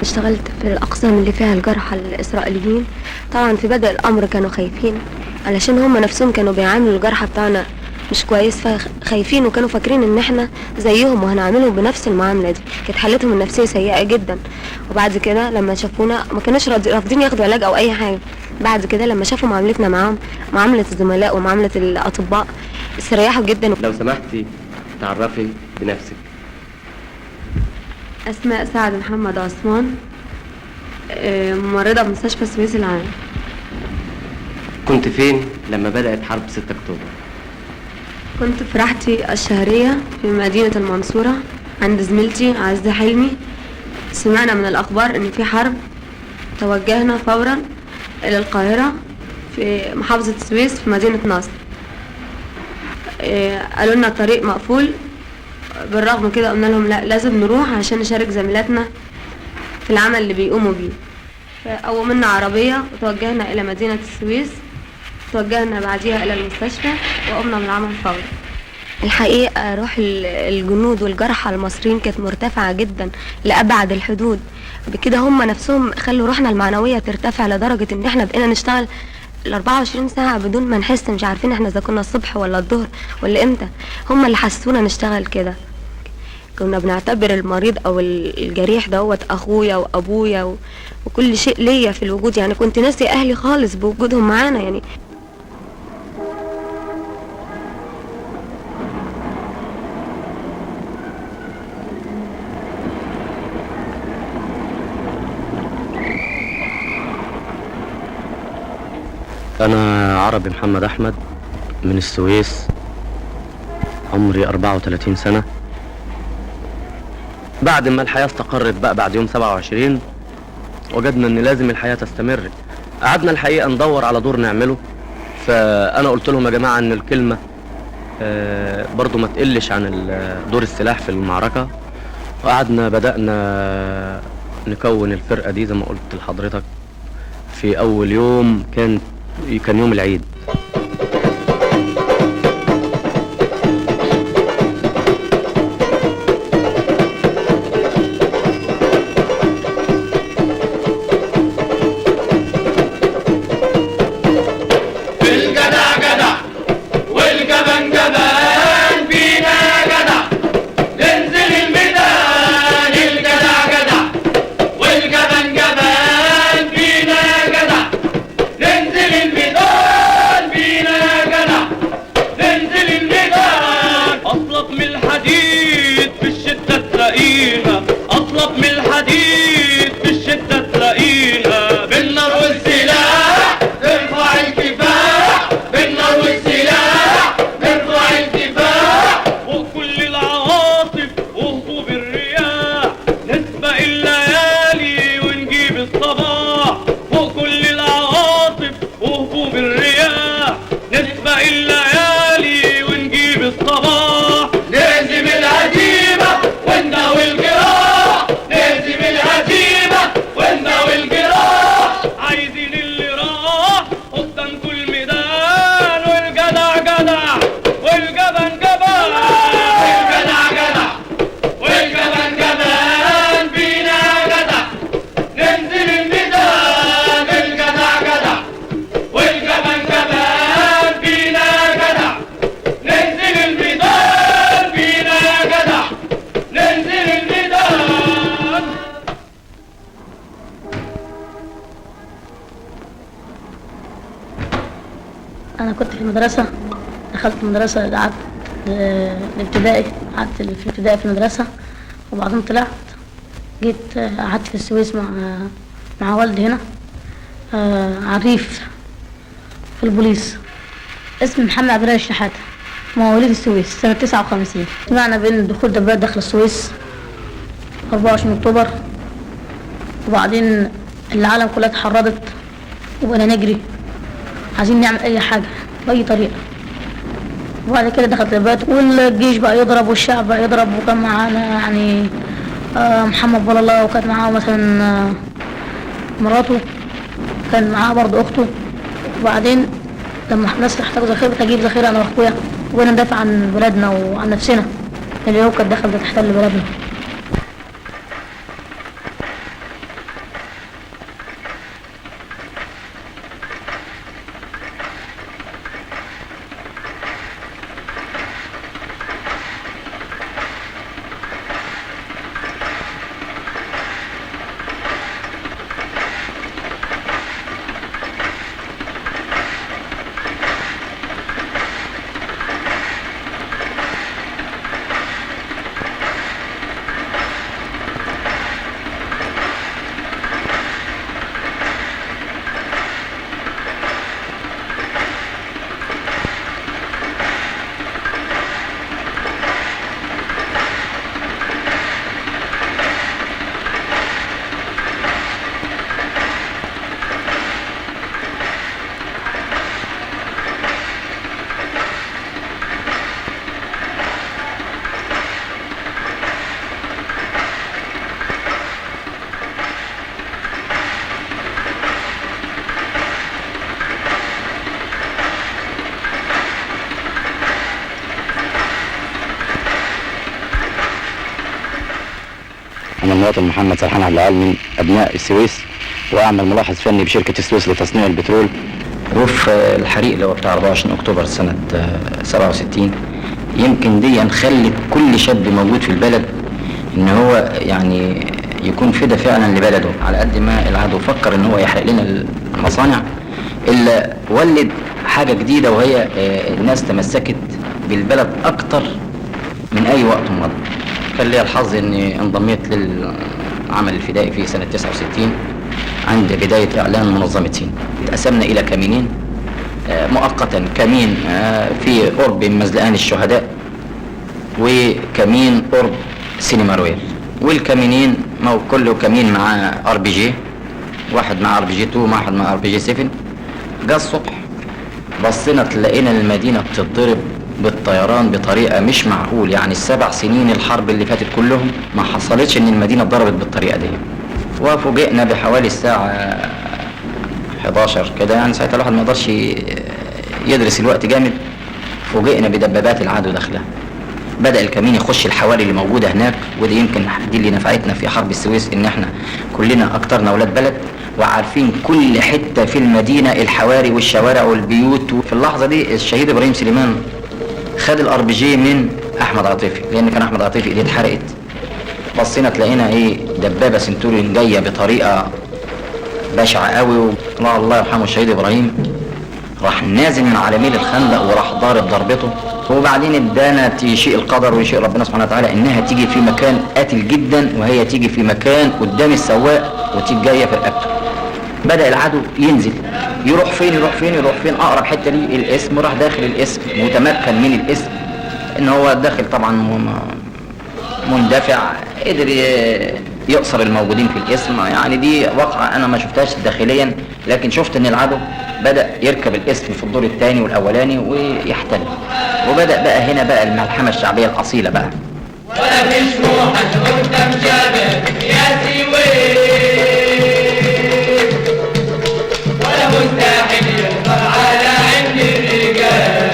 اشتغلت في الأقسام اللي فيها الجرحى الإسرائيليين. طبعا في بدء الأمر كانوا خايفين علشان هم نفسهم كانوا بيعاملوا الجرحى بتاعنا مش كويس، فخايفين وكانوا فاكرين ان احنا زيهم وهنعملهم بنفس المعاملة دي. كانت حالتهم النفسية سيئة جدا. وبعد كده لما شافونا ما كانوش رافضين ياخدوا علاج او اي حاجة. بعد كده لما شافوا معاملتنا معاهم، معاملة الزملاء ومعاملة الأطباء، استريحوا جدا. لو سمحتي تعرفي بنفسك. أسماء سعد محمد عثمان، ممرضة بمستشفى السويس العام. كنت فين لما بدأت حرب 6 أكتوبر؟ كنت في راحتي الشهرية في مدينة المنصورة عند زميلتي عزة حلمي. سمعنا من الأخبار إن في حرب، توجهنا فورا إلى القاهرة في محافظة السويس في مدينة نصر. قالوا لنا الطريق مقفول. بالرغم كده قلنا لهم لا، لازم نروح عشان نشارك زميلاتنا في العمل اللي بيقوموا بيه. فقومنا عربية وتوجهنا إلى مدينة السويس. توجهنا بعديها إلى المستشفى وقمنا بالعمل فورا. الحقيقة روح الجنود والجرحى المصريين كانت مرتفعة جدا لأبعد الحدود. بكده هم نفسهم خلوا روحنا المعنوية ترتفع لدرجة إن احنا بقينا نشتغل 24 ساعة بدون ما نحس، مش عارفين احنا إذا كنا الصبح ولا الظهر ولا إمتى. هم اللي حسونا نشتغل كده. كنا بنعتبر المريض أو الجريح دوت أخويا وأبويا وكل شيء ليا في الوجود. يعني كنت ناسي أهلي خالص بوجودهم معانا. يعني أنا عربي محمد أحمد من السويس، عمري 34 سنة. بعد ما الحياة استقرت بقى بعد يوم 27 وجدنا ان لازم الحياة تستمر. قعدنا الحقيقة ندور على دور نعمله. فأنا قلت لهم يا جماعة ان الكلمة برضو ما تقلش عن دور السلاح في المعركة. وقعدنا بدأنا نكون الفرقة دي زي ما قلت لحضرتك. في أول يوم كان يوم العيد. أنا كنت في المدرسة، دخلت المدرسة، قعدت الابتدائي، قعدت في الابتدائي في المدرسة، وبعدين طلعت جيت قعدت في السويس مع والدي هنا عريف في البوليس. اسمي محمد عبد الله الشحاتة، مواليد السويس سنة 59. سمعنا بين دخول دبابات داخل السويس 24 أكتوبر، وبعدين العالم كلها اتحرضت وبقينا نجري عايزين نعمل اي حاجة باي طريقة. وبعد كده دخلت البلد والجيش بقى يضرب والشعب بقى يضرب، وكان معانا يعني محمد بول الله، وكانت معاه مثلا مراته، كان معاه برضه اخته. وبعدين لما الناس احتاجوا ذخيرة تجيب ذخيرة انا واخويا، وبقينا ندافع عن بلادنا وعن نفسنا اللي هو كانت دخلت تحتل بلادنا. المواطن محمد سرحان عبد العال من ابناء السويس، واعمل ملاحظ فني بشركه السويس لتصنيع البترول. ظروف الحريق اللي هو بتاع 24 اكتوبر سنه 67 يمكن دي خلت كل شاب موجود في البلد ان هو يعني يكون فدا فعلا لبلده. على قد ما العدو فكر ان هو يحرق لنا المصانع، الا ولد حاجه جديده، وهي الناس تمسكت بالبلد اكتر من اي وقت مضى. كان لي الحظ اني انضميت للعمل الفدائي في سنه 69 عند بدايه اعلان منظمه سين. اتقسمنا الى كمينين مؤقتا، كمين في قرب مزلقان الشهداء، وكمين قرب سينما رويال. والكمينين كله كمين مع ار بي جي، واحد مع ار بي جي 2 واحد مع ار بي جي 7. جه الصبح بصينا تلاقينا المدينه بتتضرب بالطيران بطريقه مش معقول. يعني ال7 سنين الحرب اللي فاتت كلهم ما حصلتش ان المدينه اتضربت بالطريقه دي. وفوجئنا بحوالي الساعه 11 كده، يعني ساعتها الواحد ما يقدرش يدرس الوقت جامد. فوجئنا بدبابات العدو داخلها. بدأ الكمين يخش الحواري اللي موجودة هناك، ودي يمكن دي اللي نفعتنا في حرب السويس، ان احنا كلنا اكترنا اولاد بلد وعارفين كل حتة في المدينة، الحواري والشوارع والبيوت. في اللحظة دي الشهيد ابراهيم سليمان خد الار بي جي من احمد عاطفي، لان كان احمد عاطفي ايديه اتحرقت. بصينا تلاقينا دبابة سنتوريون جاية بطريقة بشعة قوي، الله يرحمه الشهيد ابراهيم راح نازل من على ميل الخندق وراح ضارب ضربته. وبعدين ادانا يشيء القدر ويشيء ربنا سبحانه وتعالى انها تيجي في مكان قاتل جدا، وهي تيجي في مكان قدام السواق وتيجي جايه في رقبته. بدا العدو ينزل، يروح فين يروح فين يروح فين. اقرب حته ليه الاسم، راح داخل الاسم، متمكن من الاسم ان هو داخل طبعا مندفع، قدر يقصر الموجودين في الاسم. يعني دي واقعه انا ما شفتهاش داخليا، لكن شفت ان العدو بدأ يركب الاسم في الدور الثاني والاولاني ويحتل. وبدأ بقى هنا بقى الملحمة الشعبية الأصيلة بقى. ولا فيش روحك قدام شباب يا سويس، ولا مستحيل يقدر على عند الرجال.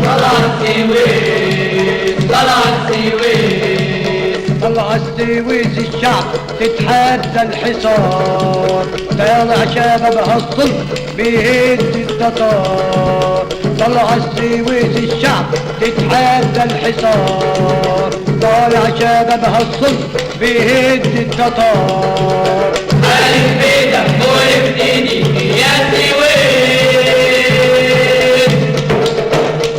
طلع السويس طلع السويس طلع السويس، الشعب تتحدى الحصار، طلع شبابها الصلب بيهد التتار. طلع السويس الشعب تتحدى الحصار، طالع شبابها الصلب بيهد التتار. ألف بيدك وقف ايدي يا سويس،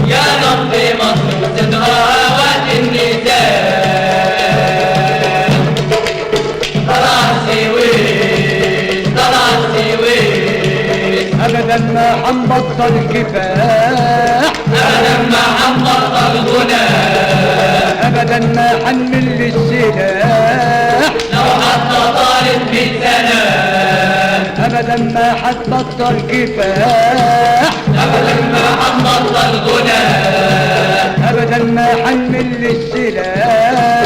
يا رب مصر صدقها وقت النزال. أبدا ما حنبطل كفاح، أبدا ما حنبطل غناء، أبدا ما حنمل السلاح لو حتى طالت بالسنة. أبدا ما حتبطل كفاح، أبدا ما حنبطل غناء، أبدا ما حنمل السلاح